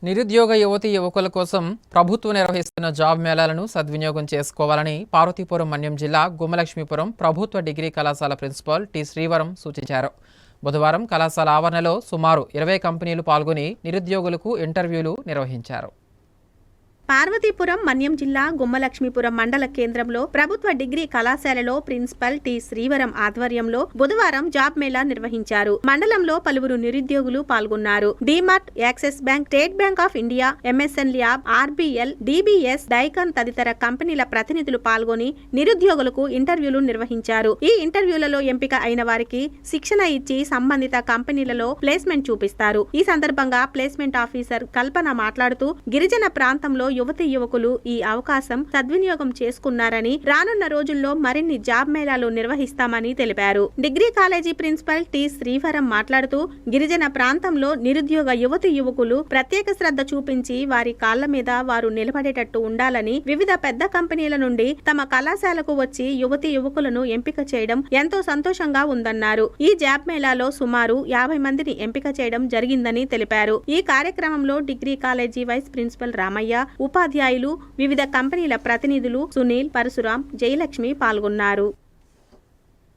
నిరుద్యోగ యువతీ యువకుల కోసం ప్రభుత్వం నిర్వహిస్తున్న జాబ్ మేళాలను సద్వినియోగం చేసుకోవాలని పార్వతీపురం మన్యం జిల్లా గుమ్మలక్ష్మీపురం ప్రభుత్వ డిగ్రీ కళాశాల ప్రిన్సిపాల్ టి శ్రీవరం సూచించారు. బుధవారం కళాశాల ఆవరణలో సుమారు 20 కంపెనీలు పాల్గొని నిరుద్యోగులకు ఇంటర్వ్యూలు నిర్వహించారు. పార్వతీపురం మన్యం జిల్లా గుమ్మలక్ష్మీపురం మండల కేంద్రంలో ప్రభుత్వ డిగ్రీ కళాశాలలో ప్రిన్సిపల్ టి శ్రీవరం ఆధ్వర్యంలో బుధవారం జాబ్ మేళా నిర్వహించారు. మండలంలో పలువురు నిరుద్యోగులు పాల్గొన్నారు. DMart, axis bank, state bank of India, MSN lab, RBL, DBS, daikon తదితర కంపెనీల ప్రతినిధులు పాల్గొని నిరుద్యోగులకు ఇంటర్వ్యూలు నిర్వహించారు. ఈ ఇంటర్వ్యూలలో ఎంపిక అయిన వారికి శిక్షణ ఇచ్చి సంబంధిత కంపెనీలలో ప్లేస్మెంట్ చూపిస్తారు. ఈ సందర్భంగా ప్లేస్మెంట్ ఆఫీసర్ కల్పన మాట్లాడుతూ గిరిజన ప్రాంతంలో యువతి యువకులు ఈ అవకాశం సద్వినియోగం చేసుకున్నారని, రానున్న రోజుల్లో మరిన్ని జాబ్ మేళాలు నిర్వహిస్తామని తెలిపారు. Degree college principal T Srivaram మాట్లాడుతూ గిరిజన ప్రాంతంలో నిరుద్యోగ యువతి యువకులు ప్రత్యేక శ్రద్ధ చూపించి వారి కాళ్ల మీద వారు నిలబడేటట్టు ఉండాలని, వివిధ పెద్ద కంపెనీల నుండి తమ కళాశాలకు వచ్చి యువతి యువకులను ఎంపిక చేయడం ఎంతో సంతోషంగా ఉందన్నారు. ఈ జాబ్ మేళాలో సుమారు 50 మందిని ఎంపిక చేయడం జరిగిందని తెలిపారు. ఈ కార్యక్రమంలో degree college vice principal Ramaiah, ఉపాధ్యాయులు, వివిధ కంపెనీల ప్రతినిధులు సునీల్, పరశురాం, జయలక్ష్మి పాల్గొన్నారు.